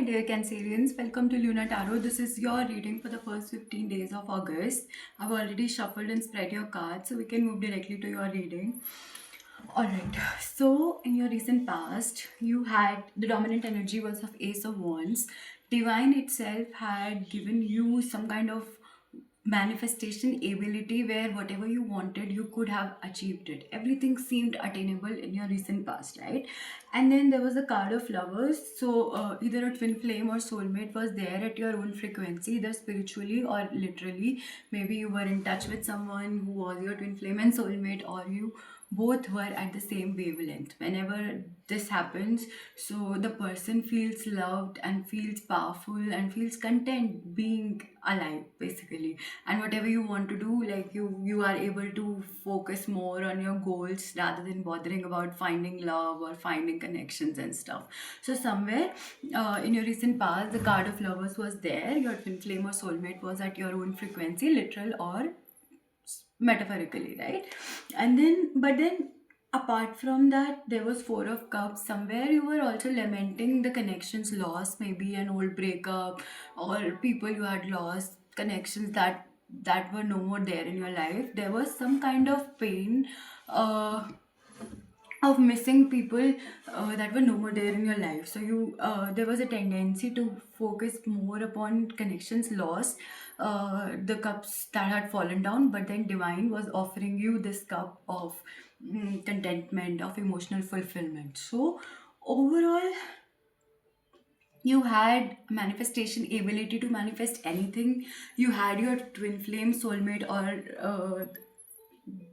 my dear Cancerians. Welcome to Luna Tarot. This is your reading for the first 15 days of August. I've already shuffled and spread your cards, so we can move directly to your reading. Alright, so in your recent past, you had the dominant energy was of Ace of Wands. Divine itself had given you some kind of manifestation ability where whatever you wanted you could have achieved it. Everything seemed attainable in your recent past, right? And then there was a card of lovers. So either a twin flame or soulmate was there at your own frequency, either spiritually or literally. Maybe you were in touch with someone who was your twin flame and soulmate, or you both were at the same wavelength. Whenever this happens, so the person feels loved and feels powerful and feels content being alive, basically. And whatever you want to do, like you are able to focus more on your goals rather than bothering about finding love or finding connections and stuff. So somewhere in your recent past, the card of lovers was there. Your twin flame or soulmate was at your own frequency, literal or metaphorically, right? And then but then apart from that, there was four of cups. Somewhere you were also lamenting the connections lost, maybe an old breakup or people you had lost, connections that were no more there in your life. There was some kind of pain uh, of missing people that were no more there in your life. So you there was a tendency to focus more upon connections lost, the cups that had fallen down. But then divine was offering you this cup of contentment, of emotional fulfillment. So overall, you had manifestation ability to manifest anything. You had your twin flame soulmate or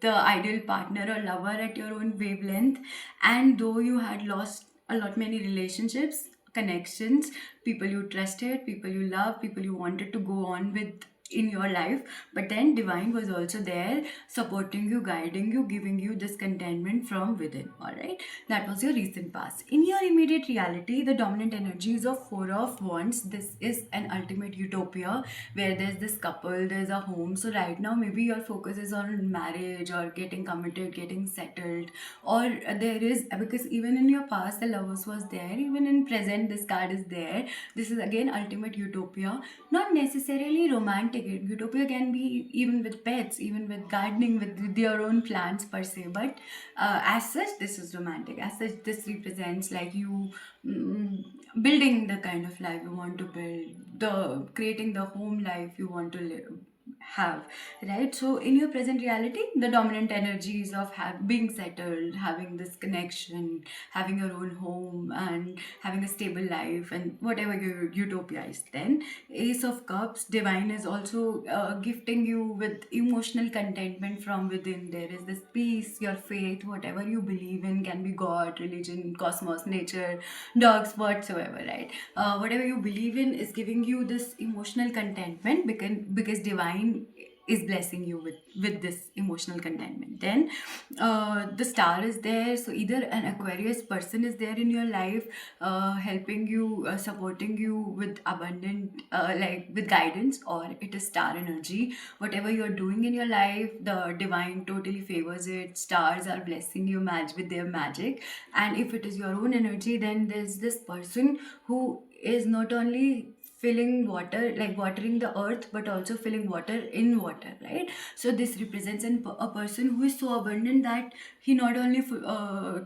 the ideal partner or lover at your own wavelength. And though you had lost a lot many relationships, connections, people you trusted, people you loved, people you wanted to go on with in your life, but then divine was also there supporting you, guiding you, giving you this contentment from within. All right, that was your recent past. In your immediate reality, the dominant energies of four of wands, this is an ultimate utopia where there's this couple, there's a home. So right now maybe your focus is on marriage or getting committed, getting settled, or there is, because even in your past the lovers was there, even in present this card is there. This is again ultimate utopia, not necessarily romantic. Utopia can be even with pets, even with gardening, with your own plants per se. But as such, this is romantic. As such, this represents like you mm, building the kind of life you want to build, the creating the home life you want to live have, right? So in your present reality, the dominant energies of being settled, having this connection, having your own home and having a stable life and whatever your utopia is. Then ace of cups, divine is also gifting you with emotional contentment from within. There is this peace, your faith, whatever you believe in, can be god, religion, cosmos, nature, dogs, whatsoever, right? Whatever you believe in is giving you this emotional contentment, because divine is blessing you with this emotional contentment. Then the star is there. So either an Aquarius person is there in your life, helping you, supporting you with abundant like with guidance, or it is star energy. Whatever you're doing in your life, the divine totally favors it. Stars are blessing you with their magic. And if it is your own energy, then there's this person who is not only filling water, like watering the earth, but also filling water in water, right? So this represents a person who is so abundant that he not only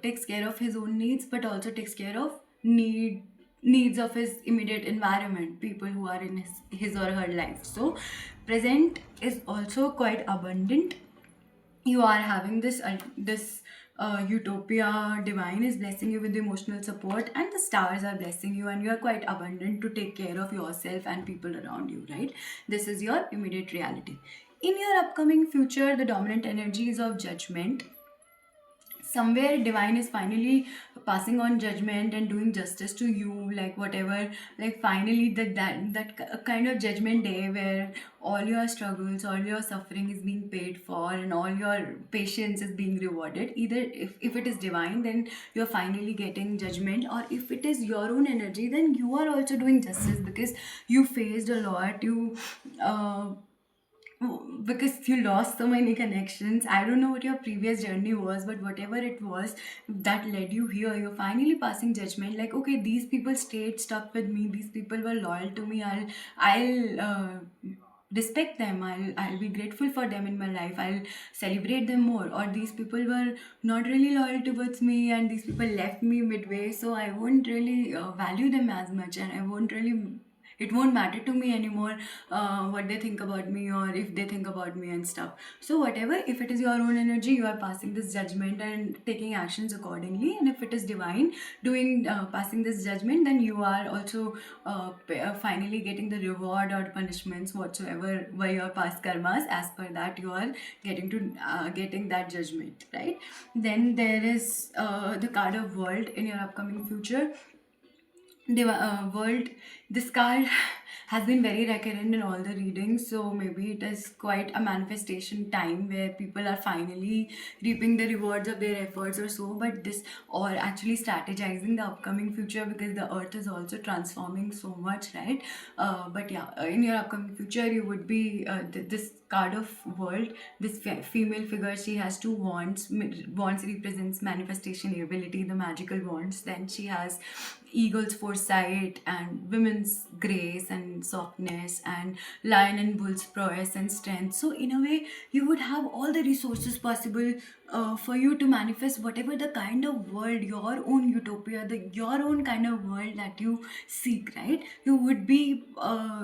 takes care of his own needs, but also takes care of needs of his immediate environment, people who are in his or her life. So present is also quite abundant. You are having this utopia. Divine is blessing you with emotional support, and the stars are blessing you, and you are quite abundant to take care of yourself and people around you, right? This is your immediate reality. In your upcoming future, the dominant energy is of judgment. Somewhere divine is finally passing on judgment and doing justice to you, like whatever, like finally that kind of judgment day where all your struggles, all your suffering is being paid for, and all your patience is being rewarded. Either if it is divine, then you're finally getting judgment, or if it is your own energy, then you are also doing justice, because you faced a lot. You because you lost so many connections. I don't know what your previous journey was, but whatever it was that led you here, you're finally passing judgment. Like, okay, these people stayed stuck with me. These people were loyal to me. I'll respect them. I'll be grateful for them in my life. I'll celebrate them more. Or these people were not really loyal towards me, and these people left me midway. So I won't really value them as much, and I won't really, it won't matter to me anymore what they think about me, or if they think about me and stuff. So whatever, if it is your own energy, you are passing this judgment and taking actions accordingly. And if it is divine doing passing this judgment, then you are also finally getting the reward or punishments whatsoever by your past karmas. As per that, you are getting that judgment, right? Then there is the card of world in your upcoming future. The world, this card has been very recurrent in all the readings, so maybe it is quite a manifestation time where people are finally reaping the rewards of their efforts or so. But this, or actually strategizing the upcoming future, because the earth is also transforming so much, right? But yeah, in your upcoming future, you would be this card of world, this female figure, she has two wands. Wands represents manifestation ability, the magical wands. Then she has eagle's foresight and women's grace and softness, and lion and bull's prowess and strength. So in a way, you would have all the resources possible for you to manifest whatever the kind of world, your own utopia, the your own kind of world that you seek, right? You would be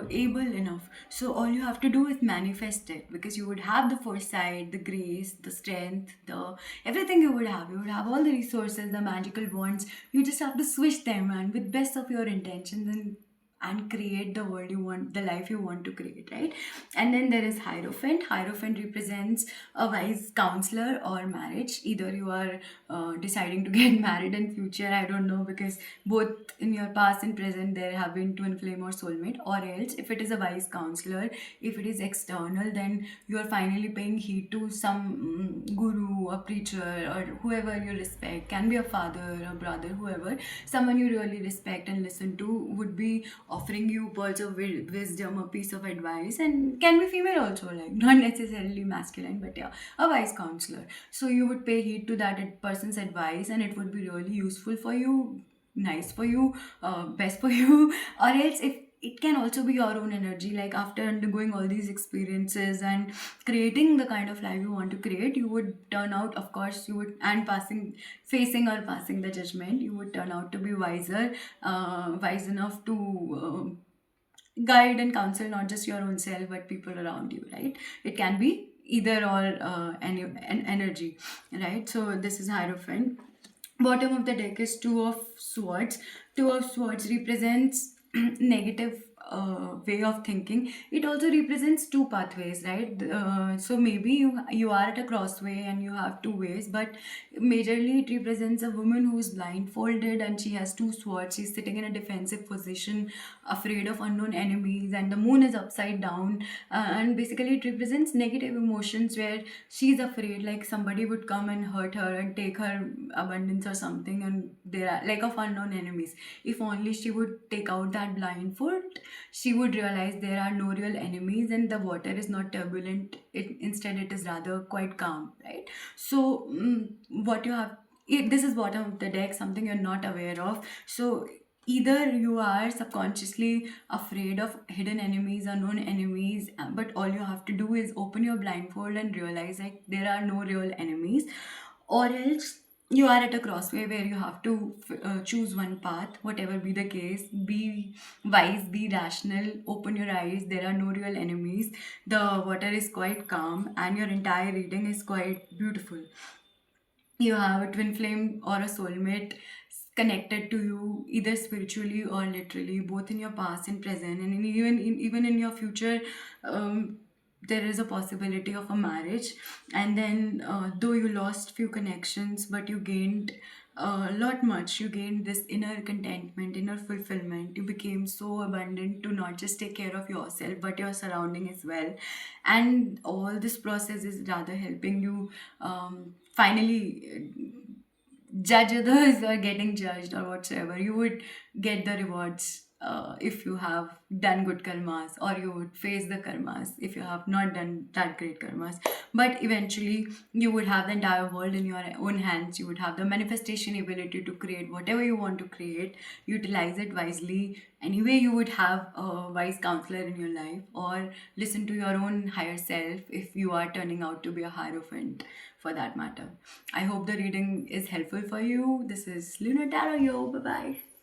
able enough. So all you have to do is manifest it, because you would have the foresight, the grace, the strength, the everything. You would have all the resources, the magical wands. You just have to switch them, and with best of your intentions, and create the world you want, the life you want to create, right? And then there is Hierophant. Hierophant represents a wise counselor or marriage. Either you are deciding to get married in future, I don't know, because both in your past and present there have been twin flame or soulmate. Or else, if it is a wise counselor, if it is external, then you are finally paying heed to some guru, a preacher, or whoever you respect. Can be a father, a brother, whoever, someone you really respect and listen to, would be offering you pearls of wisdom, a piece of advice. And can be female also, like not necessarily masculine, but yeah, a wise counselor. So you would pay heed to that person's advice, and it would be really useful for you, nice for you, best for you. Or else, if it can also be your own energy, like after undergoing all these experiences and creating the kind of life you want to create, you would turn out, of course, you would, and passing, facing or passing the judgment, you would turn out to be wiser, wise enough to guide and counsel not just your own self but people around you, right? It can be either or an energy, right? So this is Hierophant. Bottom of the deck is Two of Swords. Two of Swords represents negative way of thinking. It also represents two pathways, right? So maybe you are at a crossway and you have two ways, but majorly it represents a woman who is blindfolded and she has two swords. She's sitting in a defensive position, afraid of unknown enemies, and the moon is upside down. And basically, it represents negative emotions where she's afraid, like somebody would come and hurt her and take her abundance or something, and there are like of unknown enemies. If only she would take out that blindfold, she would realize there are no real enemies and the water is not turbulent. Instead, it is rather quite calm, right? So, what you have, if this is bottom of the deck, something you're not aware of. So, either you are subconsciously afraid of hidden enemies, unknown enemies, but all you have to do is open your blindfold and realize like there are no real enemies. Or else, you are at a crossway where you have to choose one path, whatever be the case. Be wise, be rational, open your eyes. There are no real enemies. The water is quite calm, and your entire reading is quite beautiful. You have a twin flame or a soulmate connected to you, either spiritually or literally, both in your past and present, and even in your future. There is a possibility of a marriage. And then, though you lost few connections, but you gained a lot much. You gained this inner contentment, inner fulfillment. You became so abundant to not just take care of yourself but your surrounding as well. And all this process is rather helping you finally judge others or getting judged or whatsoever. You would get the rewards if you have done good karmas, or you would face the karmas if you have not done that great karmas. But eventually, you would have the entire world in your own hands. You would have the manifestation ability to create whatever you want to create, utilize it wisely. Anyway, you would have a wise counselor in your life, or listen to your own higher self if you are turning out to be a hierophant for that matter. I hope the reading is helpful for you. This is Luna Tarot. Yo, bye bye.